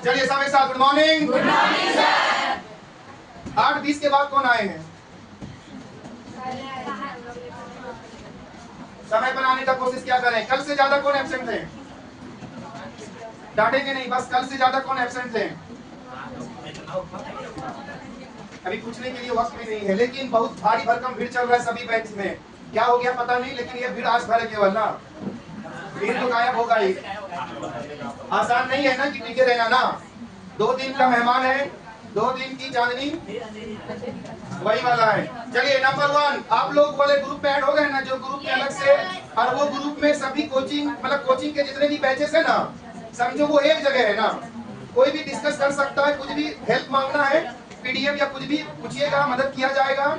चलिए सब एक साथ good morning. Good morning sir. 8:20 के बाद कौन आए हैं? समय पर आने का कोशिश क्या करें। कल से ज्यादा कौन एब्सेंट है? डांटेंगे नहीं, बस कल से ज्यादा कौन एब्सेंट है? अभी पूछने के लिए वक्त भी नहीं है, लेकिन बहुत भारी भरकम भीड़ चल रहा है सभी बेंच में। क्या हो गया पता नहीं, लेकिन ये भीड़ आज भर है केवल ना, भीड़ तो गायब होगा ही। आसान नहीं है ना कि टिके रहना ना। 2 दिन का मेहमान है, 2 दिन की चांदनी वही वाला है। चलिए नंबर 1, आप लोग वाले ग्रुप में ऐड हो गए ना, जो ग्रुप में अलग से, और वो ग्रुप में सभी कोचिंग मतलब कोचिंग के जितने भी बैचेस है ना, समझो वो एक जगह है ना। कोई भी डिस्कस कर सकता है, कुछ भी हेल्प मांगना है, पीडीएफ या कुछ भी पूछिएगा, मदद किया जाएगा।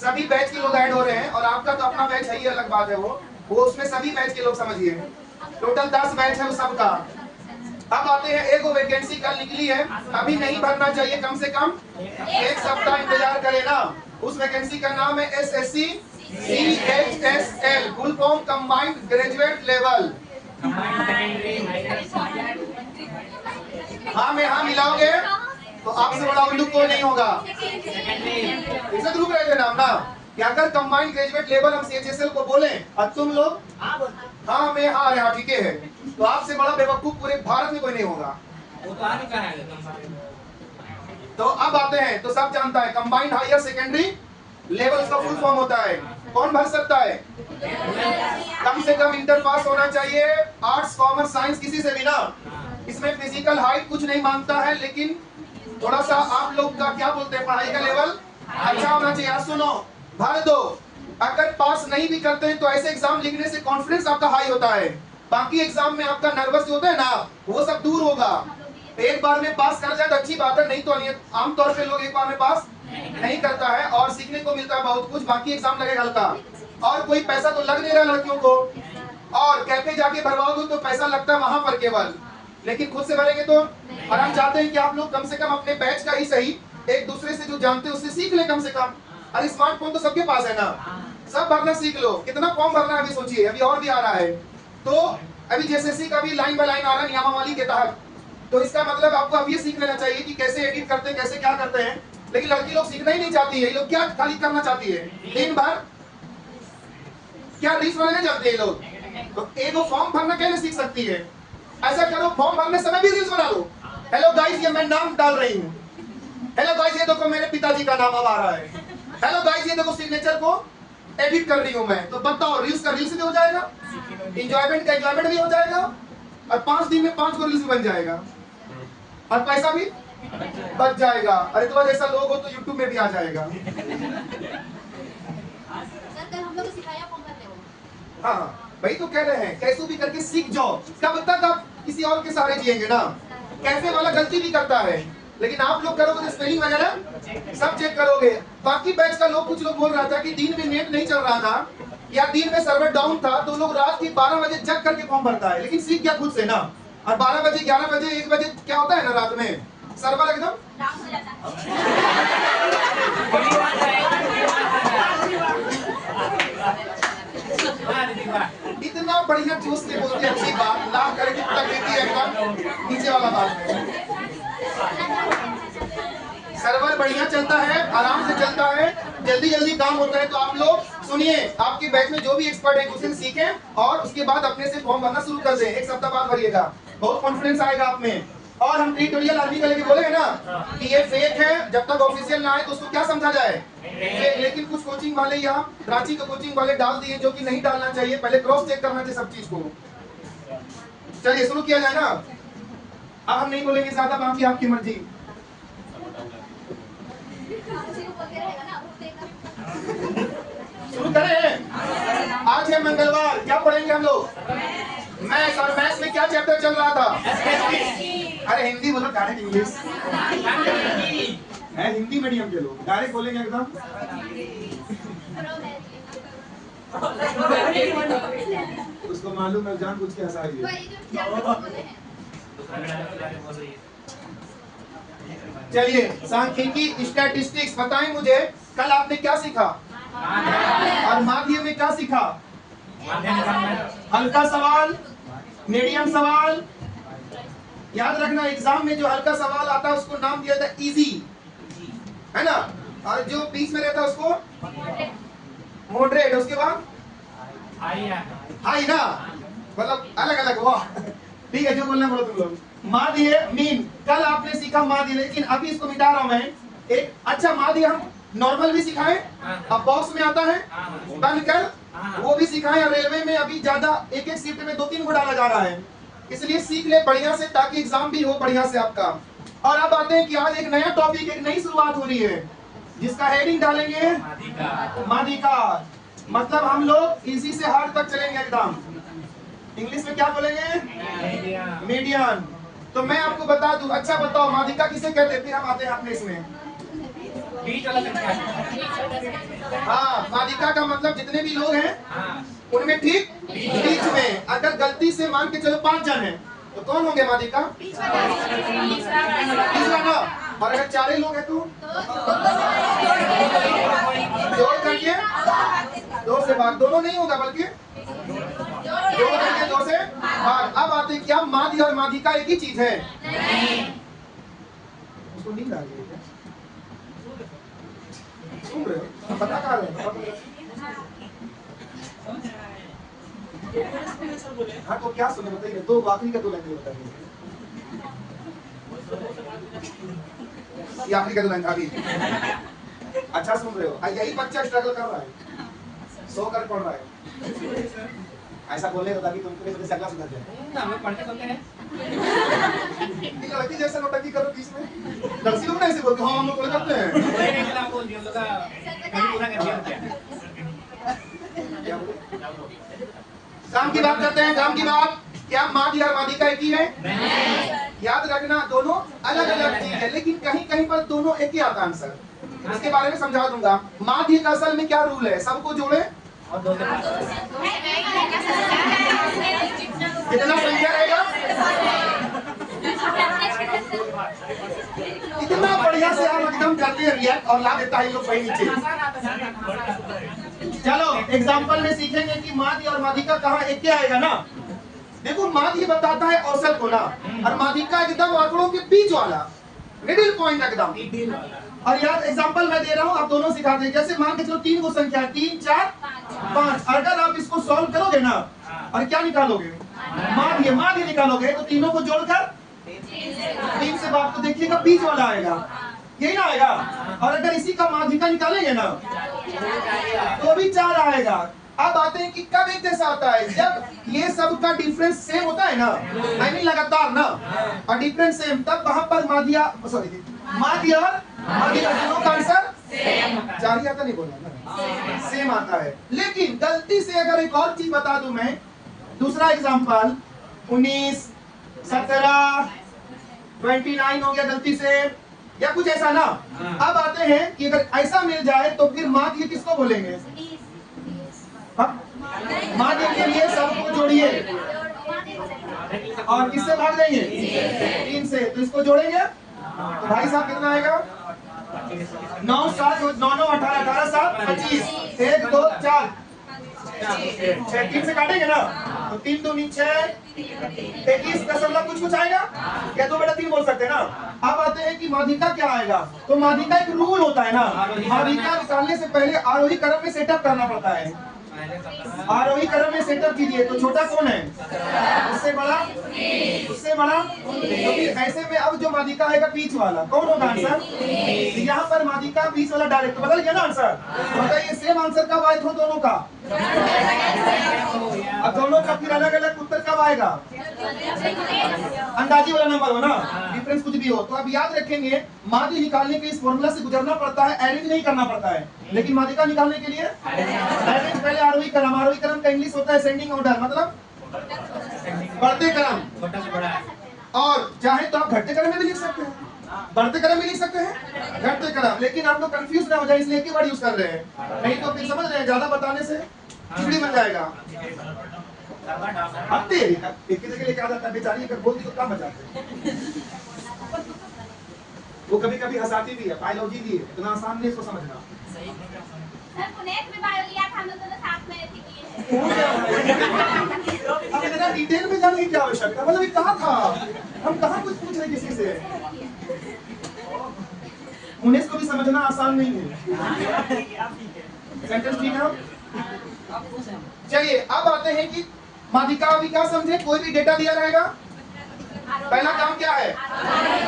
सभी बैच के लोग ऐड हो रहे हैं, और आपका तो अपना बैच है ही, अलग बात है वो उसमें सभी बैच के लोग समझिए। टोटल 10 बैच है वो सबका। अब आते हैं, एक वैकेंसी कल निकली है, अभी नहीं भरना चाहिए, कम से कम 1 सप्ताह इंतजार करें ना। उस वैकेंसी का नाम है SSC CHSL, full form combined graduate level. हाँ में हाँ मिलाओगे तो आपसे बड़ा उल्लू कोई नहीं होगा। इसे तो रुक रहे थे नाम ना, कि अगर कंबाइंड ग्रेजुएट लेवल हम CHSL को बोले और तुम लोग हाँ में हाँ हाँ ठीक है, तो आपसे बड़ा बेवकूफ पूरे भारत में कोई नहीं होगा। तो अब आते हैं, तो सब जानता है कंबाइंड हायर सेकेंडरी लेवल का फुल फॉर्म होता है। कौन भर सकता है? कम से कम इंटर पास होना चाहिए, आर्ट्स कॉमर्स साइंस किसी से भी ना। इसमें फिजिकल हाइट कुछ नहीं मांगता है, लेकिन थोड़ा सा आप लोग का क्या बोलते हैं, पढ़ाई का लेवल अच्छा होना चाहिए। सुनो, भर दो। अगर पास नहीं भी करते हैं तो ऐसे एग्जाम लिखने से कॉन्फिडेंस आपका हाई होता है, बाकी एग्जाम में आपका नर्वस होता है ना, वो सब दूर होगा। एक बार में पास कर जाए तो अच्छी बात है, नहीं तो आमतौर पे लोग एक बार में पास नहीं करता है, और सीखने को मिलता है बहुत कुछ, बाकी एग्जाम लगेगा हल्का। और कोई पैसा तो लग नहीं रहा लड़कियों को, और कैफे जाके भरवाओगे तो पैसा लगता है वहां पर केवल, लेकिन खुद से भरेंगे तो। और हम चाहते हैं कि आप लोग कम से कम अपने बैच का ही सही, एक दूसरे से जो जानते हैं उससे सीख ले कम से कम। अरे स्मार्टफोन तो सबके पास है ना, सब भरना सीख लो। कितना फॉर्म भरना है अभी सोचिए, अभी और भी आ रहा है। तो अभी JSSC का भी लाइन बाय लाइन आ रहा है नियमावली के तहत, तो इसका मतलब आपको अब ये सीख लेना चाहिए कि कैसे एडिट करते हैं, कैसे क्या करते हैं। लेकिन लड़की लोग सीखना ही नहीं चाहती है, ये लोग क्या खाली करना चाहती है, दिन भर क्या रील्स बनाने चाहते हैं ये लोग। तो एक फॉर्म भरना कैसे सीख सकती है? ऐसा करो, फॉर्म भरने समय भी रील्स बना लो। हेलो गाइस, ये मैं नाम डाल रही हूँ। हेलो गाइस, ये देखो मेरे पिताजी का नाम अब आ रहा है। हेलो गाइस, ये देखो सिग्नेचर को एडिट कर रही हूँ मैं। तो बताओ, रील्स का रील्स भी हो जाएगा, एंजॉयमेंट का एंजॉयमेंट भी हो जाएगा, और 5 दिन में 5 रील्स बन जाएगा, और पैसा भी बच जाएगा। अरे तो जैसा लोग हो तो यूट्यूब में भी आ जाएगा। हाँ भाई, तो कह रहे हैं कैसे भी करके सीख जाओ, कब तक आप किसी और के सहारे जिएंगे ना। कैफे वाला गलती भी करता है, लेकिन आप लोग करोगे तो स्पेलिंग वगैरह सब चेक करोगे। बाकी बैच का लोग, कुछ लोग बोल रहा था कि दिन में नेट नहीं चल रहा था, या दिन में सर्वर डाउन था, तो लोग रात के 12 बजे जग करके फॉर्म भरता है, लेकिन सीख गया खुद से ना। और 12 बजे 11 बजे 1 बजे क्या होता है ना, रात में सर्वर एकदम इतना बढ़िया जोश से बोलती है, अच्छी बात ला करके पटक देती है एकदम नीचे वाला बात। सर्वर बढ़िया चलता है, आराम से चलता है, जल्दी जल्दी काम होता है। तो आप लोग सुनिए, आपके बैच में जो भी एक्सपर्ट है उसे सीखें, और उसके बाद अपने से फॉर्म भरना शुरू कर दें। 1 सप्ताह बाद भरिएगा, बहुत कॉन्फिडेंस आएगा आप में। और हम ट्यूटोरियल आदमी का लेके बोले ना कि ये फेक है, जब तक ऑफिशियल ना आए तो उसको क्या समझा जाए, लेकिन कुछ कोचिंग वाले या रांची के कोचिंग वाले डाल दिए, जो कि नहीं डालना चाहिए। पहले क्रॉस चेक करना चाहिए सब चीज को। चलिए शुरू किया जाए ना। अब हम नहीं बोलेंगे ज्यादा, बाकी आपकी मर्जी। शुरू करें। आज है मंगलवार, क्या पढ़ेंगे हम लोग? मैथ्स। और मैथ्स में क्या चैप्टर चल रहा था? अरे हिंदी बोलो, डायरेक्ट इंग्लिश है, हिंदी मीडियम के लोग डायरेक्ट बोलेंगे एकदम। उसको मालूम है, जान कुछ के हंसा है। चलिए सांख्यिकी स्टैटिस्टिक्स, बताएं मुझे कल आपने क्या सीखा, और माध्यम में क्या सीखा? हल्का सवाल, मीडियम सवाल, याद रखना एग्जाम में जो हल्का सवाल आता है उसको नाम दिया जाता है इजी, है ना, और जो बीच में रहता है उसको मॉडरेट, उसके बाद हाई ना, मतलब अलग अलग। वाह ठीक है, जो बोलना बोलो तुम लोग। मादी है मीन, कल आपने सीखा मादी, लेकिन अभी इसको मिटा रहा हूं मैं। एक अच्छा मादी हम नॉर्मल भी सिखाएं, अब बॉक्स में आता है बंद कर, वो भी सिखाएं। और रेलवे में अभी ज्यादा एक एक शिफ्ट में 2-3 को डाला जा रहा है, इसलिए सीख ले बढ़िया से, ताकि एग्जाम भी हो बढ़िया से आपका। और अब आते हैं कि आज एक नया टॉपिक, एक नई शुरुआत हो रही है, जिसका हेडिंग डालेंगे मादिका। मतलब हम लोग इजी से हार्ड तक चलेंगे एकदम। इंग्लिश में क्या बोलेंगे? मीडियम। तो मैं आपको बता दूं, अच्छा बताओ मादिका किसे कहते हैं, फिर हम आते हैं अपने इसमें। हाँ, मादिका का मतलब जितने भी लोग हैं उनमें ठीक बीच में। अगर गलती से मान के चलो 5 जन हैं तो कौन होंगे मादिका? तीसरा ना। और अगर 4 लोग हैं तो जोड़ करके 2 से भाग, दोनों नहीं होगा बल्कि जोड़ करके 2 से भाग। अब आते क्या मादी और मादिका एक ही चीज है? उसको नींद आ गई है क्या? सुन रहे हो? पता कहाँ है? हाँ तो क्या सुने बताइए, 2 आखिरी का 2 लाइन बताइए। ये आखिरी का 2 लाइन अभी अच्छा सुन रहे हो? यही बच्चा स्ट्रगल कर रहा है, 100 कर पढ़ रहा है। ऐसा बोले ताकि तुमको भी अगला सुधर जाए। हम पढ़ते सुनते हैं। लड़की जैसा नौटंकी करो बीच में, लड़की लोग ना ऐसे बोलते, हाँ हम लोग करते हैं। काम की बात करते हैं, काम की बात। क्या मादी और मादिका एक ही है? याद रखना दोनों अलग अलग चीज है, लेकिन कहीं कहीं पर दोनों एक ही आता आंसर। इसके बारे में समझा दूंगा। मादी का असल में क्या रूल है? सबको जोड़े और 2 से कितना संख्या रहेगा? इतना बढ़िया से आप एकदम करते हैं रिएक्ट, और ला देता है लोग वही नीचे। चलो एग्जांपल में सीखेंगे कि मादी और मादिका कहाँ एक क्या आएगा ना। देखो मादी बताता है औसत को ना, और मादिका एकदम आंकड़ों के बीच वाला, मिडिल पॉइंट एकदम। और यार एग्जांपल मैं दे रहा हूँ, आप दोनों सिखाते हैं। जैसे मान के चलो 3 को संख्या 3, 4, 5, अगर आप इसको सॉल्व करोगे ना और क्या निकालोगे? मादी निकालोगे, तो तीनों को जोड़कर 3 से बात तो देखिएगा बीच वाला आएगा, यही ना आएगा। और अगर इसी का मादिका निकालेंगे ना तो भी 4 आएगा। अब आते हैं कि कब एक जैसा आता है? जब ये सब का डिफरेंस सेम होता है ना, आई मीन लगातार ना, और डिफरेंस सेम, तब वहां पर मादी और मादिका दोनों का आंसर 4 ही आता, नहीं बोला ना, सेम आता है। लेकिन गलती से अगर एक और चीज बता दूं मैं, दूसरा एग्जांपल 19, 17, 29 हो गया गलती से, या कुछ ऐसा ना। अब आते हैं कि अगर ऐसा मिल जाए तो फिर मादी किसको बोलेंगे? मादी के लिए सबको जोड़िए और किससे भाग देंगे? 3 से। तो इसको जोड़ेंगे तो भाई साहब कितना आएगा? 9, 7, 9, 9, 18, 18, 7, 25, 1, 2, 4, 3 से काटेंगे ना तो 3 दूनी 6, 21 दशमलव कुछ आएगा, या 2 बटा 3 बोल सकते हैं ना। अब आते हैं कि मादिका क्या आएगा। तो मादिका एक रूल होता है ना, मादिका निकालने से पहले आरोही क्रम में सेटअप करना पड़ता है। आरोही क्रम में सेटअप कीजिए, तो छोटा कौन है? उससे बड़ा, उससे बड़ा, तो फिर ऐसे में अब जो मादिका आएगा बीच वाला, कौन होगा आंसर? यहाँ पर मादिका बीच वाला डायरेक्ट बदल गया ना आंसर। बताइए सेम आंसर कब आए थे दोनों का? अब दोनों का फिर अलग अलग उत्तर कब आएगा? अंदाजी वाला नंबर हो ना, डिफरेंस कुछ भी हो। तो अब याद रखेंगे, मादी निकालने के इस फॉर्मूला से गुजरना पड़ता है, अरेंज नहीं करना पड़ता है। लेकिन मादिका निकालने के लिए अरेंज, पहले आरोही क्रम। आरोही क्रम का इंग्लिश होता है सेंडिंग ऑर्डर, मतलब बढ़ते क्रम। और चाहे तो आप घटते क्रम में भी लिख सकते हैं, बढ़ते क्रम में लिख सकते हैं, घटते क्रम। लेकिन आप लोग कंफ्यूज ना हो जाए इसलिए एक ही वर्ड यूज कर रहे हैं, नहीं तो फिर समझ रहे हैं ज्यादा बताने से खिचड़ी बन जाएगा। हफ्ते एक जगह लेके आ जाता है बेचारी, अगर बोलती तो काम बचाते हैं। वो कभी कभी हंसाती भी है, बायोलॉजी भी है, इतना आसान नहीं इसको समझना। सर पुणे में बायो लिया था हम लोग दोनों साथ में थी। अब इतना डिटेल में जानने की क्या आवश्यकता, मतलब ये कहाँ था, हम कहाँ कुछ पूछ रहे किसी से। मुनेश को भी समझना आसान नहीं है। सेंटेंस ठीक है। चलिए अब आते हैं कि माध्यिका अभी क्या समझे, कोई भी डेटा दिया रहेगा, पहला काम क्या है,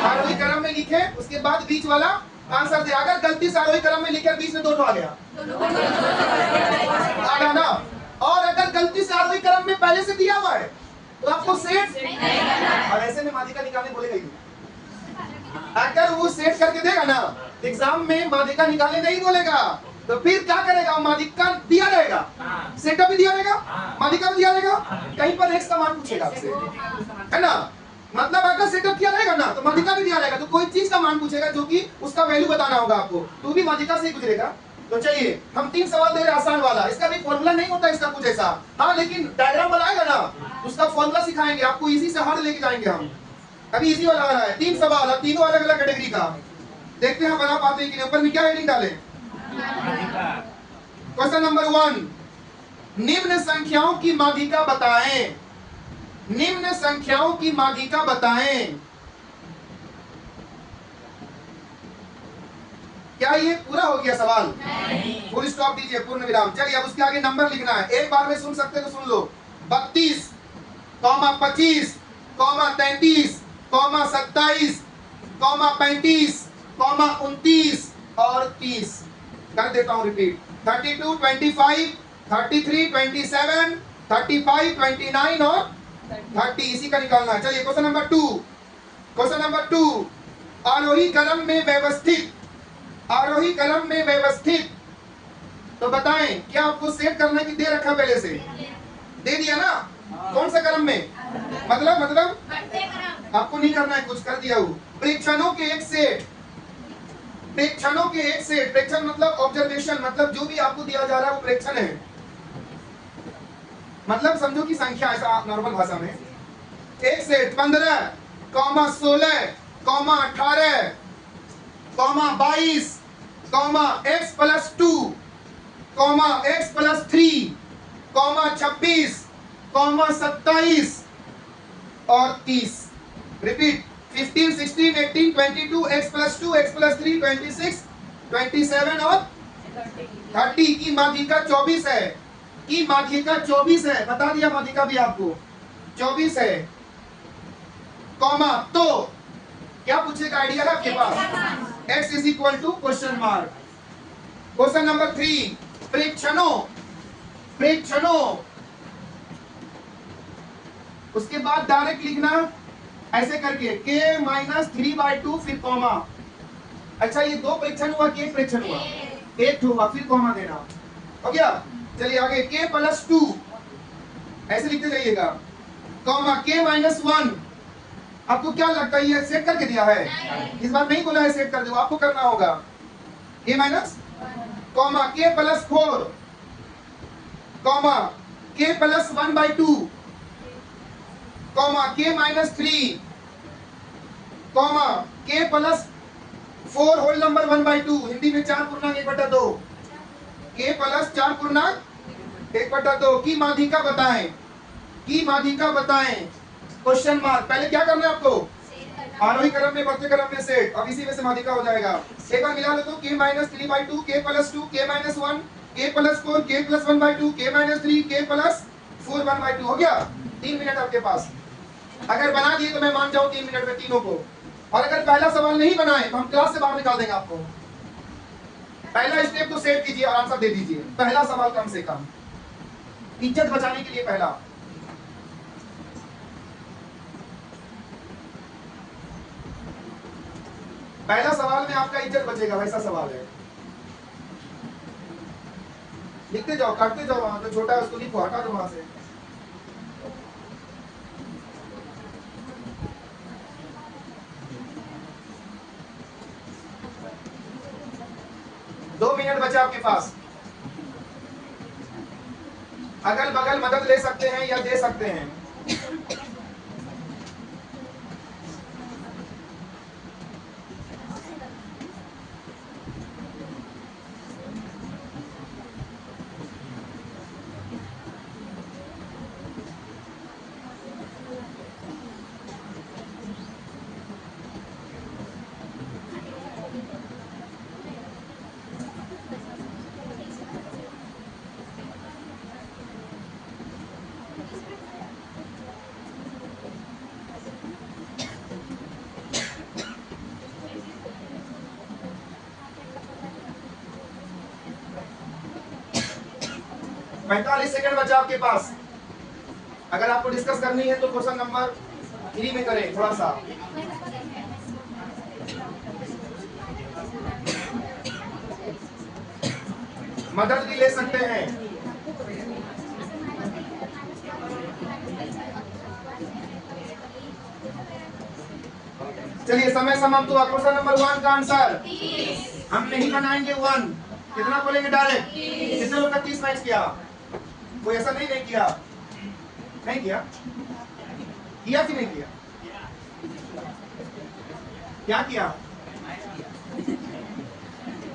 आरोही क्रम में लिखे, उसके बाद बीच वाला आंसर दे। अगर गलती से आरोही क्रम में लिखे बीच में 2 आ गया आधा ना, और अगर गलती से आरोही क्रम में पहले से दिया हुआ है तो आपको सेट, और ऐसे में माध्यिका निकालने बोलेगा ही। अगर वो सेट करके देगा ना एग्जाम में, माध्यिका निकालने नहीं बोलेगा, तो फिर क्या करेगा, माध्यिका दिया रहेगा, सेटअप भी दिया रहेगा, माध्यिका भी दिया रहेगा, कहीं पर एक्स का मान पूछेगा आपसे, है ना। मतलब अगर सेटअप किया रहेगा ना तो माध्यिका भी दिया रहेगा, तो कोई चीज का मान पूछेगा जो कि उसका वैल्यू बताना होगा आपको, तो भी माध्यिका से ही गुजरेगा। तो चलिए हम 3 सवाल दे रहे हैं आसान वाला, इसका भी फॉर्मूला नहीं होता इसका कुछ ऐसा, हाँ लेकिन डायग्राम बनाएगा ना उसका फॉर्मूला सिखाएंगे आपको, इजी से हार्ड लेके जाएंगे हम। अभी इजी वाला आ रहा है, 3 सवाल है, तीनों अलग अलग कैटेगरी का, देखते हैं बना पाते हैं कि नहीं। ऊपर में क्या हेडिंग डाले, क्वेश्चन नंबर 1, निम्न संख्याओं की माध्यिका बताएं, निम्न संख्याओं की माध्यिका बताएं। क्या ये पूरा हो गया सवाल, फुल स्टॉप दीजिए, पूर्ण विराम। चलिए अब उसके आगे नंबर लिखना है, एक बार में सुन सकते तो सुन लो, 32, 25, 33, 27, 35, 29 और 30। कर देता हूं रिपीट, 32, 25, 33, 27, 35, 29 और 30, इसी का निकालना है। चलिए क्वेश्चन नंबर 2, क्वेश्चन नंबर 2, आरोही क्रम में व्यवस्थित, आरोही क्रम में व्यवस्थित, तो बताएं क्या आपको सेट करना है कि दे रखा पहले से, दे दिया ना, कौन सा क्रम में, मतलब आपको नहीं करना है कुछ, कर दिया हूं। प्रेक्षणों के एक सेट, प्रेक्षणों के एक सेट, प्रेक्षण मतलब ऑब्जर्वेशन, मतलब जो भी आपको दिया जा रहा है वो प्रेक्षण है, मतलब समझो कि संख्या, ऐसा नॉर्मल भाषा में। एक सेट 15, 16, 18, 22, x + 2, x + 3, 26, 27 और 30। रिपीट, 15, 16, 18, 22, x + 2, x + 3, 26, 27 और 30 की माध्यिका 24 है, की माध्यिका 24 है, बता दिया माध्यिका भी आपको 24 है, कॉमा, तो क्या पूछेगा, आइडिया है आपके पास, x = question mark. Question number 3, प्रेक्षणों, प्रेक्षणों, उसके बाद डायरेक्ट लिखना ऐसे करके k - 3/2 फिर कॉमा। अच्छा ये 2 प्रेक्षण हुआ कि 1 प्रेक्षण हुआ, 1 हुआ, फिर कॉमा देना, हो गया। चलिए आगे, k + 2 ऐसे लिखते जाइएगा, कॉमा k - 1। आपको क्या लगता है ये सेट करके दिया है, इस बार नहीं बोला है सेट कर दो, आपको करना होगा, k - comma k + 4, comma k + 1/2, comma k - 3, comma k + 4 whole number 1/2, Hindi में 4 पूर्णांक 1/2, k + 4 पूर्णांक 1/2 की माध्यिका बताएं, की माध्यिका बताएं, क्वेश्चन मार्क। पहले क्या करना है आपको, आरोही क्रम में बढ़ते क्रम में सेट, अब इसी में से माध्यिका हो जाएगा। एक बार मिला लो तो k - 3/2, k + 2, k - 1, k + 4, k + 1/2, k - 3, k + 4 1/2, हो गया। 3 मिनट आपके पास, अगर बना दिए तो मैं मान जाऊं 3 मिनट में तीनों को, और अगर पहला सवाल नहीं बनाए तो हम क्लास से बाहर निकाल देंगे आपको। पहला स्टेप तो सेट कीजिए और आंसर दे दीजिए, पहला सवाल कम से कम, इज्जत बचाने के लिए पहला। पहला सवाल में आपका इज्जत बचेगा, वैसा सवाल है, लिखते जाओ, काटते जाओ, वहां जो छोटा है उसको लिखो, हटा दो वहां से। दो मिनट बचा आपके पास, अगल बगल मदद ले सकते हैं या दे सकते हैं। 45 सेकंड बचा आपके पास। अगर आपको डिस्कस करनी है तो क्वेश्चन नंबर 3 में करें थोड़ा सा। मदद भी ले सकते हैं। चलिए समय समाप्त हुआ। क्वेश्चन नंबर 1 का आंसर हम नहीं बनाएंगे 1। कितना बोलेंगे डायरेक्ट? कितने लोग का 30 मैच किया? कोई ऐसा नहीं किया? नहीं किया? किया कि नहीं किया? क्या किया?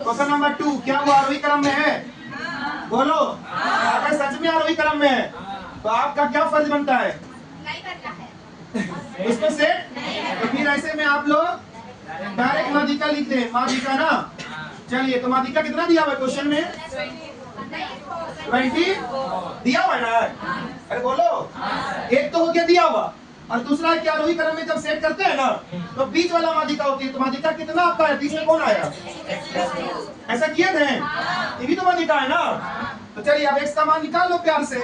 क्वेश्चन नंबर 2 क्या वो आरोही क्रम में है? बोलो। अगर सच में आरोही क्रम में है तो आपका क्या फर्ज बनता है? उसको सेट। तो फिर ऐसे में आप लोग डायरेक्ट माध्यिका लिख दें। माध्यिका ना। चलिए तो माध्यिका कितना दिया हुआ क्वेश्चन में? 20 दिया हुआ ना? अरे बोलो। एक तो हो गया दिया हुआ और दूसरा क्या आरोही क्रम में जब सेट करते हैं ना तो बीच वाला माध्यिका होती है। तो माध्यिका कितना आपका है? बीच में कौन आया? ऐसा किए थे? ये भी तो माध्यिका है ना। तो चलिए अब x का मान निकाल लो प्यार से।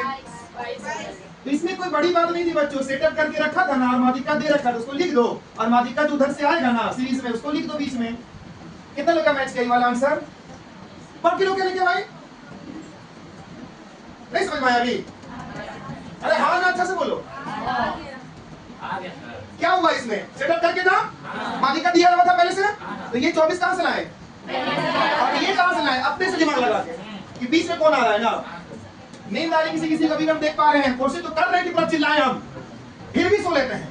तो इसमें कोई बड़ी बात नहीं थी बच्चों। सेटअप करके रखा था ना और माध्यिका दे रखा था, उसको लिख दो। और माध्यिका जो उधर से आएगा ना सीरीज में उसको लिख दो बीच में। कितना लोग का मैच किया वाला आंसर? बाकी लोग क्या लिखे भाई? नहीं समझ में आया अभी? अरे हाँ ना, अच्छा से बोलो। क्या हुआ इसमें? सेटअप करके था, माध्यिका दिया हुआ था पहले से। तो ये 24 कहां से लाए और ये कहां से लाए? अपने से दिमाग लगा के कि बीच में कौन आ रहा है ना। नींद आ रही किसी किसी को भी हम देख पा रहे हैं। कोशिश तो कर रहे हैं कि पूरा चिल्लाएं हम, फिर भी सो लेते हैं।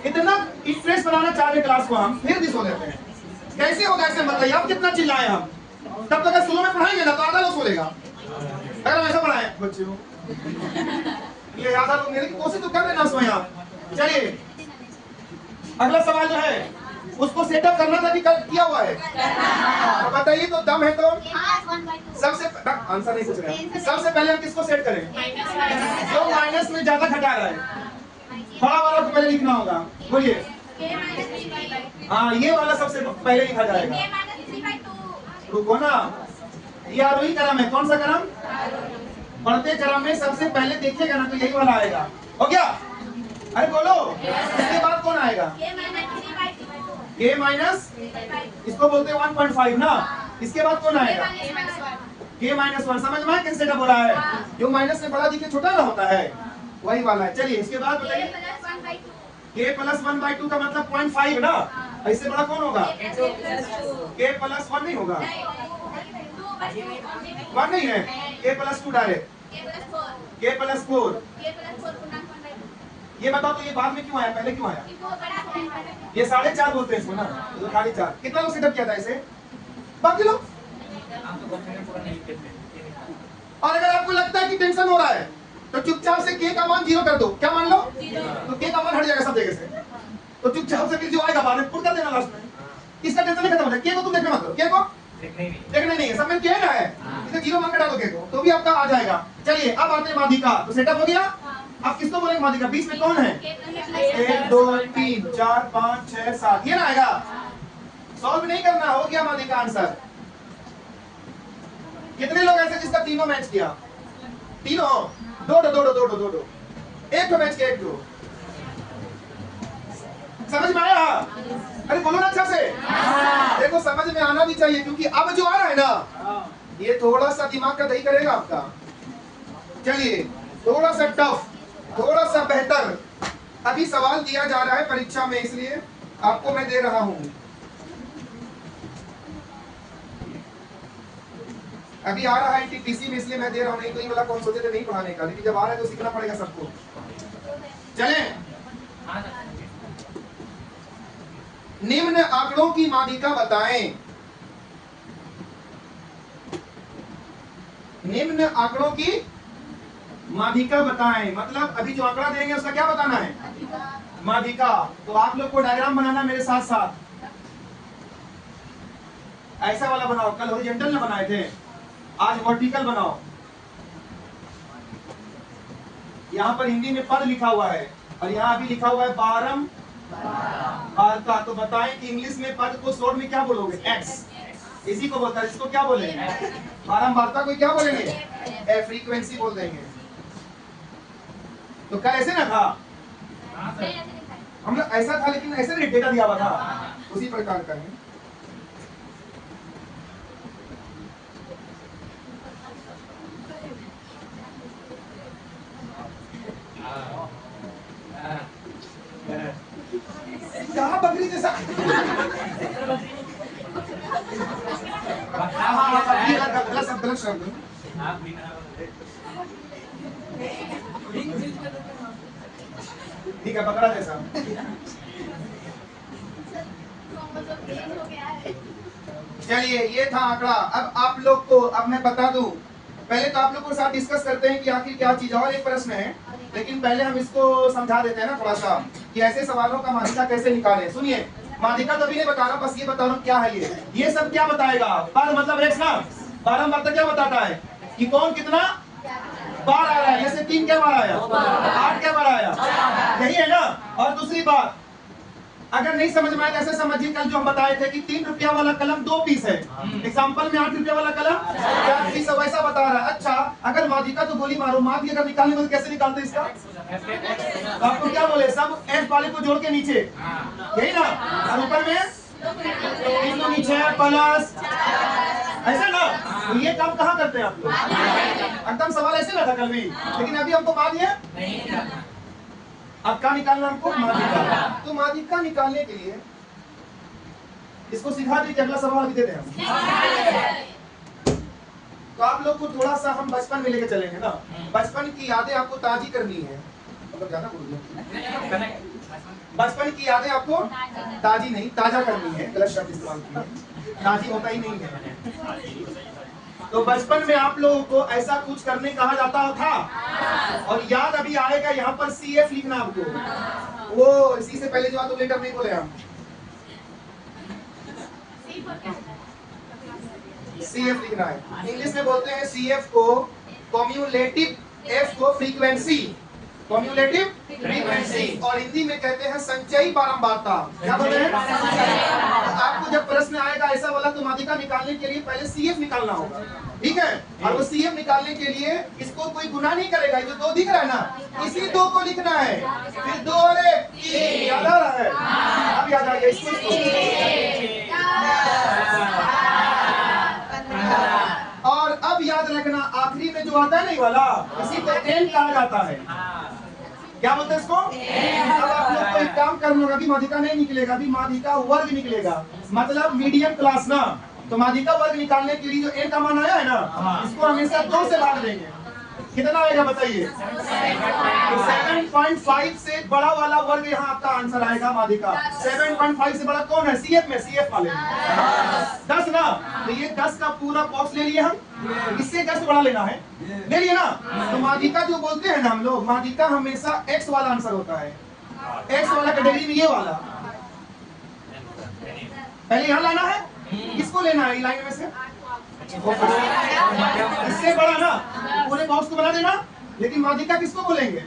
इतना इंटरेस्ट बनाना चाह रहे क्लास को हम, फिर भी सो लेते हैं। कैसे होगा ऐसे बताइए? अब कितना चिल्लाएं हम? तब तक स्कूलों में पढ़ाएंगे ना तो आधा लोग सो लेगा। अगर हम ऐसा पढ़ाएं बच्चों ये आधा लोग मेरी कोशिश तो कर रहे ना सोए आप। चलिए अगला सवाल जो है उसको सेटअप करना था कि किया हुआ है? तो बताइए तो दम है तो सबसे आंसर नहीं पूछ रहे हैं। सबसे पहले हम किसको सेट करें? जो माइनस में ज्यादा घटा रहा है बड़ा वाला को पहले लिखना होगा। बोलिए। हाँ ये वाला सबसे पहले लिखा जाएगा। रुको ना, ये आरोही क्रम है। कौन सा क्रम? बढ़ते क्रम में सबसे पहले देखिएगा ना तो यही वाला आएगा। हो गया? अरे बोलो। इसके बाद कौन आएगा? k माइनस, इसको बोलते हैं 1.5 ना। इसके बाद कौन आएगा? k minus 1। समझ में कैसे सेटअप हो रहा है? जो माइनस में बड़ा दिखे छोटा ना होता है वही वाला है। चलिए इसके बाद बताइए। k प्लस 1/2 का मतलब 0.5 ना। इससे बड़ा कौन होगा? k प्लस 1 नहीं होगा। 1 नहीं है। k plus 2 direct. k plus 4। ये बताओ तो ये बाद में क्यों आया? पहले क्यों आया? ये 4.5 बोलते हैं इसको ना। तो 4.5 कितना लोग सेटअप किया था इसे? बाकी लोग। और अगर आपको लगता है कि टेंशन हो रहा है तो चुपचाप से k का मान 0 कर दो। क्या मान लो? तो k का मान हट जाएगा सब जगह से। तो चुपचाप से जो आएगा बाद में पुट कर देना लास्ट में। इसका टेंशन नहीं खत्म हो जाए। k को तुम देखना मत करो। k को देखना नहीं है। सब में k ना है, इसे 0 मान के डालो k को तो भी आपका आ जाएगा। चलिए अब आते हैं माध्यिका। तो सेटअप हो गया। अब किसको बोलेंगे माध्यिका? बीच में कौन है? 1 2 3 4 5 6 7 ये ना आएगा। सॉल्व नहीं करना। हो गया माध्यिका आंसर। कितने लोग ऐसे जिसका तीनों मैच किया? तीनों? दो। एक तो मैच किया, एक दो। समझ में आया? अरे बोलो ना अच्छा से। देखो समझ में आना भी चाहिए क्योंकि अब जो आ रहा है ना ये थोड़ा सा दिमाग का दही करेगा आपका। चलिए थोड़ा सा टफ, थोड़ा सा बेहतर अभी सवाल दिया जा रहा है परीक्षा में, इसलिए आपको मैं दे रहा हूं। अभी आ रहा है टीपीसी में इसलिए मैं दे रहा हूं। नहीं तो ये वाला कौन सोचे थे नहीं पढ़ाने का, लेकिन जब आ रहा है तो सीखना पड़ेगा सबको। चलें निम्न आंकड़ों की माध्यिका बताएं। निम्न आंकड़ों की माध्यिका बताएं मतलब अभी जो आंकड़ा देंगे उसका क्या बताना है? माध्यिका। तो आप लोग को डायग्राम बनाना मेरे साथ साथ। ऐसा वाला बनाओ। कल हॉरिजॉन्टल ना बनाए थे, आज वर्टिकल बनाओ। यहाँ पर हिंदी में पद लिखा हुआ है और यहाँ अभी लिखा हुआ है बारंबारता। तो बताएं कि इंग्लिश में पद को शॉर्ट में क्या बोलोगे? एक्स। इसी को बोलता है। इसको क्या बोलेंगे? बारंबारता को क्या बोलेंगे? फ्रीक्वेंसी बोल देंगे। तो कल ऐसे ना था, हम लोग ऐसा था लेकिन ऐसे नहीं डेटा दिया हुआ था, उसी प्रकार का है। कहाँ बकरी जैसा गलत शब्द ठीक है, बकरा जैसा। चलिए ये था आंकड़ा। अब आप लोग को अब मैं बता दूं, पहले तो आप लोग के साथ डिस्कस करते हैं कि आखिर क्या चीज। और एक प्रश्न है, लेकिन पहले हम इसको समझा देते हैं ना थोड़ा सा कि ऐसे सवालों का माध्यिका कैसे निकालें। सुनिए, माध्यिका तो भी नहीं बता रहा, बस ये बता रहा हूँ क्या है ये सब क्या बताएगा। बार मतलब एक्स ना, बारंबार क्या बताता है कि कौन कितना बार आ रहा है। जैसे 3 क्या बार आया, 8 क्या बार आया, यही है ना। और दूसरी बात, अगर नहीं समझ में आए ऐसे समझिए, कल जो हम बताए थे कि 3 रुपया वाला कलम 2 पीस है, एग्जाम्पल में 8 रुपया वाला कलम 4 पीस है, वैसा बता रहा है। अच्छा, अगर माध्यिका तो गोली मारो, माध्य अगर निकालने को तो कैसे निकालते इसका, तो आपको क्या बोले, सब एफ वाले को जोड़ के नीचे, यही ना, और ऊपर में तो नीचे प्लस, ऐसा ना। तो ये काम कहाँ करते हैं आप लोग, एकदम सवाल ऐसे ना था कल भी, लेकिन अभी हमको माध्य अब क्या निकालना, हमको माध्यिका। तो माध्यिका निकालने के लिए इसको सिखा दी कि अगला सवाल अभी देते हैं। तो आप लोग को थोड़ा सा हम बचपन में लेके चलेंगे ना, बचपन की यादें आपको ताजी करनी है, मतलब ज्यादा बोल दिया, बचपन की यादें आपको ताजी नहीं ताजा करनी है, गलत शब्द इस्तेमाल किया, ताजी होता ही नहीं है। तो बचपन में आप लोगों को ऐसा कुछ करने कहा जाता था, और याद अभी आएगा, यहाँ पर CF लिखना आपको। वो सी से पहले जो आप लेटर नहीं बोले हम, CF लिखना है। इंग्लिश में बोलते हैं CF को कम्युलेटिव, F को फ्रीक्वेंसी, कम्युलेटिव फ्रीक्वेंसी, और हिंदी में कहते हैं संचयी बारंबारता। क्या बोल रहे हैं? आपको जब प्रश्न आएगा ऐसा वाला, तो माध्यिका निकालने के लिए पहले CF निकालना होगा, ठीक है। और वो CF निकालने के लिए इसको कोई गुना नहीं करेगा, जो 2 दिख रहा है ना, इसी 2 को लिखना है, फिर 2 और 1 3, याद आ रहा है? अब याद आ गया इसको। और अब याद रखना, आखिरी में जो आता है नहीं वाला, इसी को एन कहा जाता है। क्या बोलते हैं इसको? अब आप लोग को एक काम करना होगा, अभी माध्यिका नहीं निकलेगा, अभी माध्यिका वर्ग निकलेगा, मतलब मीडियम क्लास ना। तो माध्यिका वर्ग निकालने के लिए जो एन का मान आया है ना, इसको हमेशा 2 से भाग देंगे। कितना आएगा बताइए? तो 7.5 से बड़ा वाला वर्ग यहाँ आपका आंसर आएगा माध्यिका। 7.5 से बड़ा कौन है? CF में, CF वाले 10 ना। तो ये 10 का पूरा बॉक्स ले लिए हम, इससे 10 बड़ा लेना है, ले लिए ना। तो माध्यिका जो बोलते हैं ना हम लोग, माध्यिका हमेशा X वाला आंसर होता है। X वाला कैटेगरी में ये वाला पहले यहाँ लाना है, किसको लेना है लाइन में से, इससे बड़ा ना, पूरे बॉक्स को बना देना। लेकिन माध्यिका किसको बोलेंगे?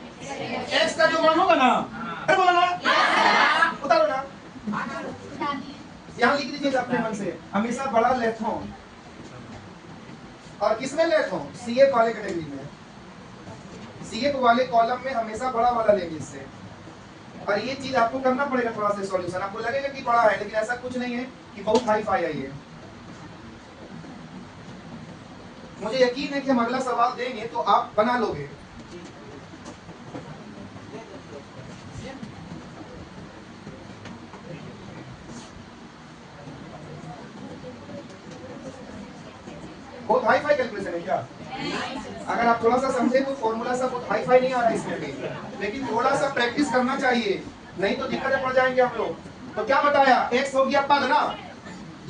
X का जो मान होगा ना, अरे बोला ना, उतारो ना, यहाँ लिख दीजिए अपने मन से, हमेशा बड़ा लेते हो। और किसमें लेते हो? CF वाले कैटेगरी में, CF वाले कॉलम में हमेशा बड़ा वाला लेंगे इससे। और ये चीज आपको करना पड़ेगा थोड़ा सा सॉल्यूशन। आपको लगेगा कि बड़ा है, लेकिन ऐसा कुछ नहीं है कि बहुत हाई फाई है ये। मुझे यकीन है कि हम अगला सवाल देंगे तो आप बना लोगे। बहुत हाई फाई कैलकुलेशन है क्या? अगर आप थोड़ा सा समझे तो फॉर्मूला सब बहुत हाई फाई नहीं आ रहा है इसमें भी, लेकिन थोड़ा सा प्रैक्टिस करना चाहिए, नहीं तो दिक्कतें पड़ जाएंगे हम लोग। तो क्या बताया? X हो गया पद ना,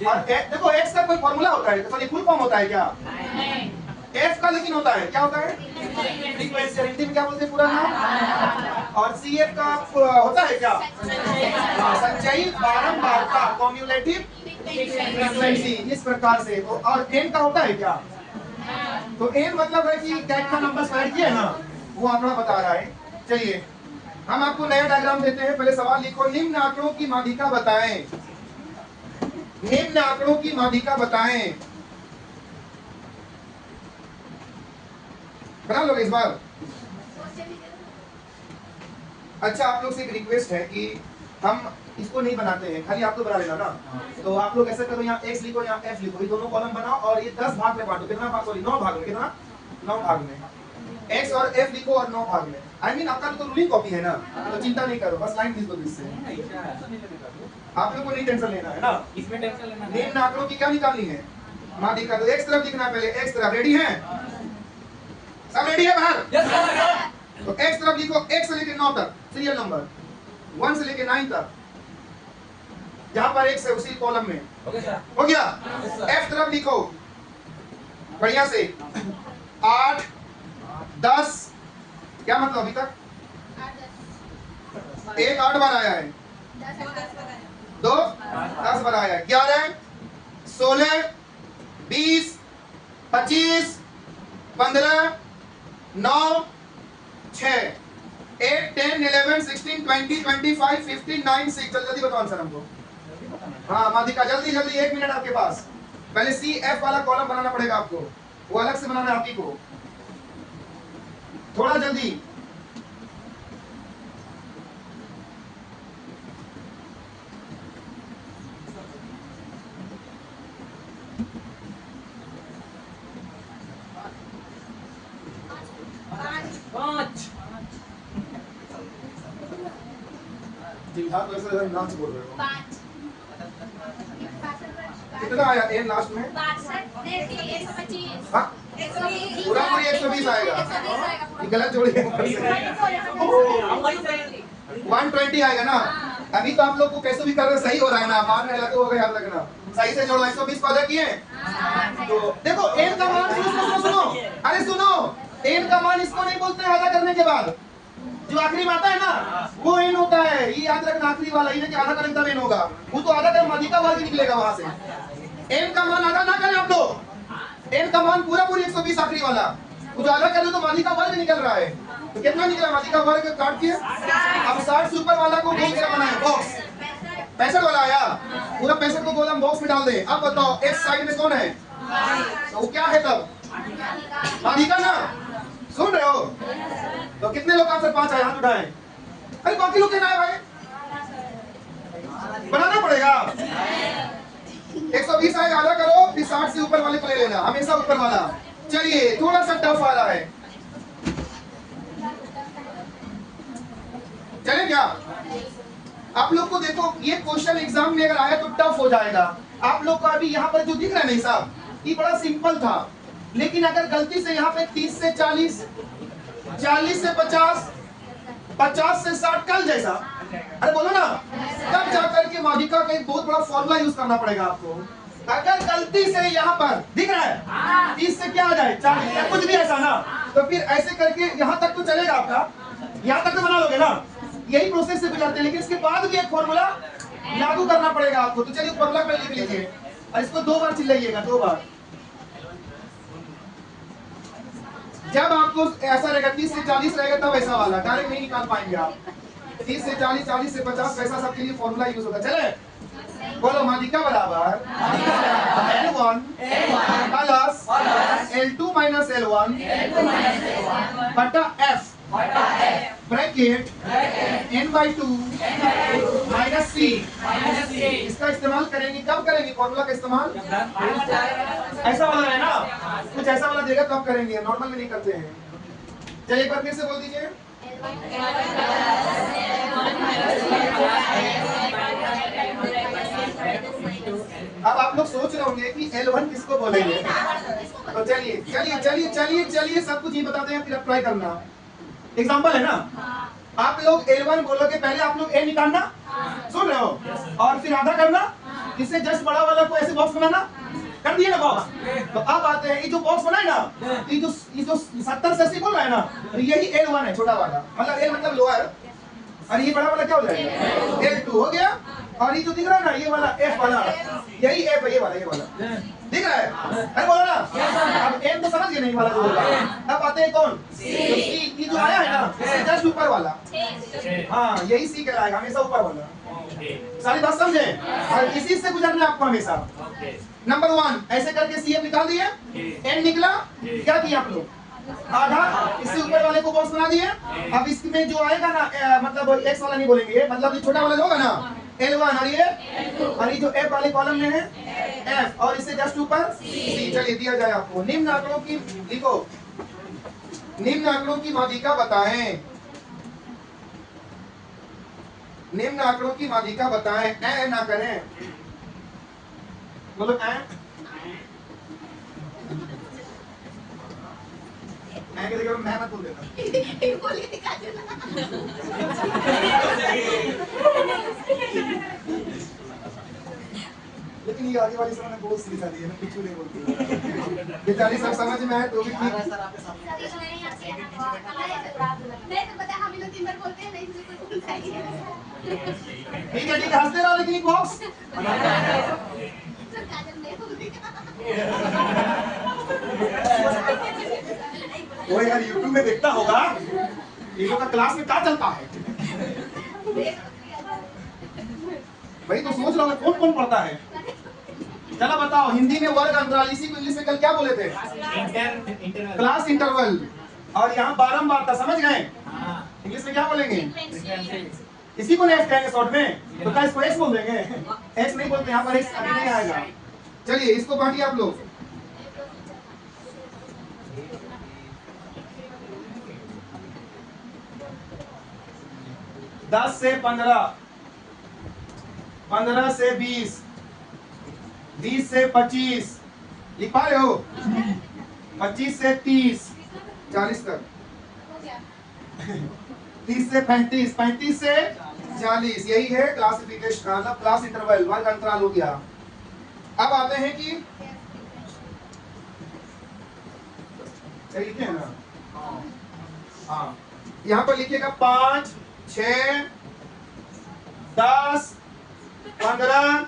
और देखो X का कोई फॉर्मूला होता है, सॉरी फुल फॉर्म होता है क्या? F का लेकिन होता है, क्या होता है? फ्रीक्वेंसी, हिंदी में क्या बोलते हैं पूरा नाम? और CF का होता है क्या? संचयी बारंबारता, कम्युलेटिव फ्रीक्वेंसी, इस प्रकार से। और n का होता है क्या? तो n मतलब है कि कैट का नंबर स्क्वायर किया है ना, वो आंकड़ा बता रहा है। चलिए हम आपको नया डायग्राम देते हैं। पहले सवाल लिखो, निम्न आंकड़ों की माध्यिका बताएं, निम्न आंकड़ों की माध्यिका बताएं। बना लोगे इस बार? अच्छा, आप लोग से एक रिक्वेस्ट है कि हम इसको नहीं बनाते हैं, खाली आप लोग बना लेना ना। तो आप लोग ऐसा करो, यहाँ x लिखो, यहाँ f लिखो, ये दोनों कॉलम बनाओ और ये 10 भाग में बांटो। कितना भाग? सॉरी 9 भाग में। कितना? 9 भाग में। x और f लिखो और 9 भाग में। आई मीन आपका तो रूलिंग कॉपी है ना, तो चिंता नहीं करो, बस लाइन खींच दो इससे। आप लोग को नहीं टेंशन लेना है ना, इसमें टेंशन लेना है। निम्न आंकड़ों की क्या निकालनी है? माध्यिका। तो x तरफ लिखना है पहले, x तरफ। रेडी है? सब रेडी है बाहर? Yes sir. तो x तरफ लिखो, 1 से लेकर 9 तक सीरियल नंबर, 1 से लेकर 9 तक, जहां पर x है उसी कॉलम में। Okay sir. हो गया? f तरफ लिखो बढ़िया से, 8 10, क्या मतलब अभी तक? 1 8 बार आया है, 2 10 बार आया है, 11 16 20 25 15 9 6 8 10 11 16 20 25 15 9 6। जल्दी बताओ आंसर हमको। हाँ माध्यिका, जल्दी जल्दी, 1 मिनट आपके पास। पहले सी एफ वाला कॉलम बनाना पड़ेगा आपको, वो अलग से बनाना है आप ही को, थोड़ा जल्दी। तो ऐसे नाम से बोल रहे हो। कितना आया एन लास्ट में? हाँ? पूरा पूरी 120 आएगा। ये गलत जोड़ी है। 120 आएगा ना। अभी तो आप लोग को कैसे भी कर रहे सही हो रहा है ना, बाद में लगे होगा, याद रखना। सही से जोड़ो, 120 को आधा किए। तो देखो एन का मान, सुनो, अरे सुनो, एन का मान इसको नहीं बोलते आधा करने के बाद, जो आखिरी में आता है ना वो एन होता है। ये याद रखना, आखिरी वाला, ये कि आधा करें तब एन होगा, वो तो आधा करें माध्यिका वर्ग निकलेगा वहां से। एन का मान आधा ना करें आप लोग, एन का मान पूरा पूरी 120 आखिरी वाला, वो जो आधा कर लो तो माध्यिका वर्ग निकल रहा है। तो कितना निकला माध्यिका वर्ग काट के? अब 60 से ऊपर वाला को गोल घेरा बनाए, बॉक्स 65 वाला आया, पूरा 65 को गोल हम बॉक्स में डाल दें। अब बताओ इस साइड में कौन है? तो वो क्या है तब? माध्यिका ना, सुन रहे हो? तो कितने लोग आंसर 5 आए? हाथ उठाएं। अरे बाकी लोग क्या आए भाई? बनाना पड़ेगा। 120 आएगा, आधा करो, फिर 60 से ऊपर वाले को ले लेना, हमेशा ऊपर वाला। चलिए थोड़ा सा टफ आ रहा है, चले क्या? आप लोग को देखो, ये क्वेश्चन एग्जाम में अगर आया तो टफ हो जाएगा। आप लोग को अभी यहाँ पर जो दिख रहा है नहीं साहब, ये बड़ा सिंपल था, लेकिन अगर गलती से यहाँ पे 30 से 40, 40 से 50, 50 से 60 कल जैसा, अरे बोलो ना, तब जाकर के माध्यिका का एक बहुत बड़ा फॉर्मूला यूज करना पड़ेगा आपको। अगर गलती से यहाँ पर दिख रहा है 30 से क्या आ जाए 40 या कुछ भी ऐसा ना, तो फिर ऐसे करके यहाँ तक तो चलेगा आपका, यहाँ तक तो बना लोगे ना, यही प्रोसेस से गुजरते हैं। लेकिन इसके बाद भी एक फॉर्मूला लागू करना पड़ेगा आपको। तो चलिए फॉर्मूला पे लिख लीजिए और इसको 2 बार चिल्लाइएगा, 2 बार। जब आपको ऐसा रहेगा 30 से 40 रहेगा तब ऐसा वाला डायरेक्ट नहीं निकाल पाएंगे आप। 30 से 40, 40 से 50 पैसा सबके लिए फॉर्मूला यूज होगा। चले बोलो, माध्यिका बराबर L1 plus L2 minus L1 बटा F bracket n/2 minus C। इसका इस्तेमाल करेंगे, कब करेंगे फॉर्मूला का इस्तेमाल? ऐसा वाला है ना, कुछ ऐसा वाला देगा तब करेंगे, नॉर्मल में नहीं करते हैं। चलिए एक बार फिर से बोल दीजिए। अब आप लोग सोच रहे होंगे कि L1 किसको बोलेंगे, तो चलिए चलिए चलिए चलिए चलिए सब कुछ ही बताते हैं, फिर आप ट्राई करना। एग्जाम्पल है ना, आप लोग L1 बोलोगे, पहले आप लोग A निकालना, सुन रहे हो, और फिर आधा करना, इससे जस्ट बड़ा वाला को ऐसे बॉक्स बनाना, कर दिए ना बॉक्स। तो अब आते हैं, ये जो बॉक्स बना है ना, ये जो 70 से 80 बोल रहा है ना, तो यही L1 है, छोटा वाला, मतलब L मतलब लोअर, और ये बड़ा वाला क्या हो जाएगा? L2 हो गया। और ये जो दिख रहा है ना, ये वाला F वाला, यही F है, ये वाला दिख रहा है? अरे बोलो ना, अब M तो समझ गए नहीं वाला जो होगा। अब आते हैं कौन? C। ये जो आया है ना, जस्ट ऊपर वाला, हाँ यही C कहलाएगा, हमेशा ऊपर वाला। सारी बात समझे? और इसी से गुजरना है आपको हमेशा। नंबर 1 ऐसे करके CF निकाल दिए, N निकला, क्या किया आप लोग? आधा, इससे ऊपर वाले को बॉक्स बना दिए। अब इसमें जो आएगा ना मतलब एक्स वाला नहीं बोलेंगे, मतलब ये छोटा वाला जो होगा ना L1 और ये जो F वाले कॉलम में है F और इससे जस्ट ऊपर C। चलिए दिया जाए आपको। निम्न आंकड़ों की लिखो, निम्न आंकड़ों की माध्यिका बताएं। निम्न आंकड़ों की माध्यिका बताएं। ए ना करें, बोलो ए के देखो, मैं मत बोल देना। लेकिन ये आगे वाली समझ बहुत सीधी सादी है ना, पीछे नहीं बोलती। बेचारी सब समझ में है तो भी ठीक। ठीक है हंसते रहो, लेकिन बॉक्स वो यार यूट्यूब में देखता होगा ये लोग का क्लास में क्या चलता है। भाई तो सोच रहा हूँ कौन कौन पढ़ता है। चलो बताओ, हिंदी में वर्ग अंतराल, इसी को इंग्लिश में कल क्या बोले थे? Class interval. और यहाँ बारंबार था, समझ गए? इंग्लिश में क्या बोलेंगे? इसी को नेक्स्ट कहेंगे शॉर्ट में। तो क्या इसको एक्स बोल देंगे? एक्स नहीं बोलते, यहाँ पर एक्स अभी नहीं आएगा। चलिए इसको बांटिए आप लोग। दस से 15, 15 से 20, 20 से 25, लिख पा रहे हो? 25 से 30, 40 तक। 30 से 35, 35 से 40, यही है क्लासिफिकेशन, मतलब क्लास इंटरवल, वर्ग अंतराल हो गया। अब आते हैं कि सही लिखे ना? हाँ, यहाँ पर लिखिएगा 5, 6, 10, 15,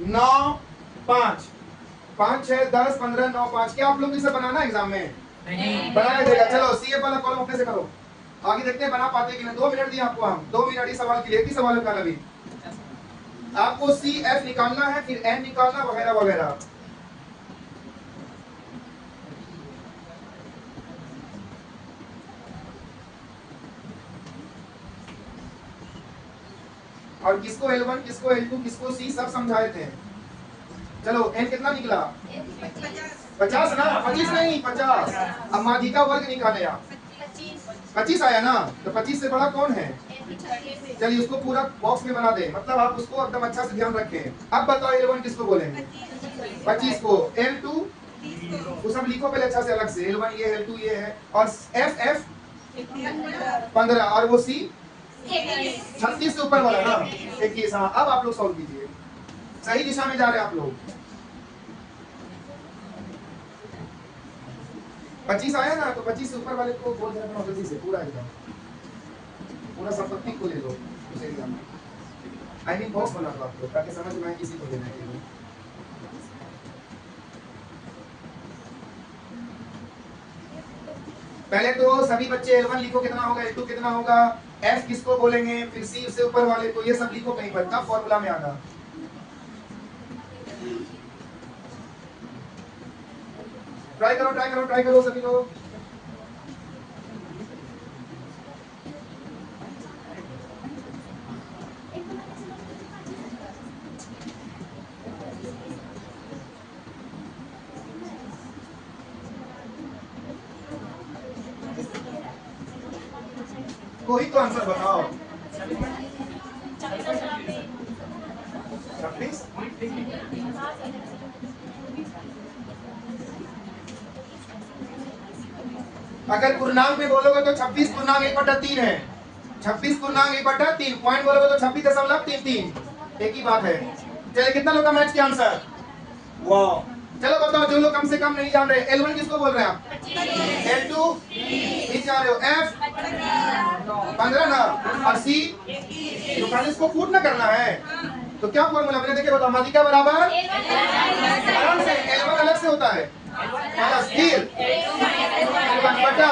9, 5, 5, 6, 10, 15, 9, 5। क्या आप लोग इसे बनाना एग्जाम में? नहीं। बना के देगा। चलो सी वाला कॉलम अपने से करो, आगे देखते हैं बना पाते कि नहीं। 2 मिनट दिए आपको हम, 2 मिनट इस सवाल के लिए। एक ही सवाल का अभी आपको सी एफ निकालना है, फिर एन निकालना, वगैरह वगैरह। और किसको L1, किसको L2, किसको C सब समझाए थे। चलो n कितना निकला? 50 ना, 25 नहीं 50। अब माध्यिका वर्ग निकाले आप। 25 आया ना, तो 25 से बड़ा कौन है? चलिए उसको पूरा बॉक्स में बना दे, मतलब आप उसको एकदम अच्छा से ध्यान रखें। अब बताओ L1 किसको बोलेंगे? 25 को। L2 वो सब लिखो पहले अच्छा से अलग से। L1 ये, L2 ये है, और F 15, और वो C 36 से ऊपर वाला ना 21। हाँ, अब आप लोग सॉल्व कीजिए, सही दिशा में जा रहे हैं आप लोग। 25 आया ना, तो 25 से ऊपर वाले को बोल देना जल्दी से, पूरा एकदम पूरा संपत्ति को ले लो उस एरिया में। आई मीन बॉक्स बना दो आप लोग, ताकि समझ में आए किसी को देना है। पहले तो सभी बच्चे L1 लिखो कितना होगा, L2 कितना होगा, F किसको बोलेंगे, फिर C उससे ऊपर वाले को, ये सब लिखो कहीं पर, तब फॉर्मूला में आना। ट्राई करो ट्राई करो ट्राई करो सभी लोग। कोई तो आंसर बताओ। 26। अगर पूर्णांक में बोलोगे तो 26 पूर्णांक 1/3 है। 26 पूर्णांक 1/3, पॉइंट बोलोगे तो 26.33। एक ही बात है। चलिए कितना लोग का मैच के आंसर? वाह, चलो बताओ जो लोग कम से कम नहीं जान रहे, L1 किसको बोल रहे हैं आप? L2 नहीं जा रहे हो, F 15 ना, और C तो 40 को कूट ना करना है। तो क्या फॉर्मूला मैंने देखे बताओ, माध्यिका बराबर आराम से L1 अलग से होता है, स्थिर बटा।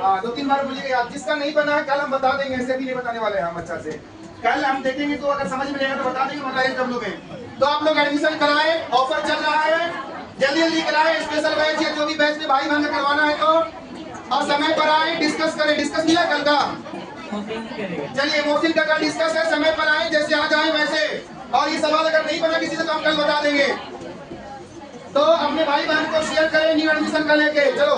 हाँ 2-3 बार बोलिएगा यार, जिसका नहीं बना है कल हम बता देंगे, ऐसे भी नहीं बताने वाले हम अच्छा से। कल हम देखेंगे तो अगर समझ में नहीं आएगा तो बता देंगे, मतलब SW में। तो आप लोग एडमिशन कराएं, ऑफर चल रहा है, जल्दी जल्दी कराएं, स्पेशल बैच या जो भी बैच में भाई बहन का करवाना है तो, और समय पर आए, डिस्कस करें। डिस्कस मिला कल का? चलिए मोहसिन का कल डिस्कस है, समय पर आए, जैसे आज आए वैसे। और ये सवाल अगर नहीं बना किसी से तो हम कल बता देंगे। तो अपने भाई बहन को शेयर करें न्यू एडमिशन का लेके। चलो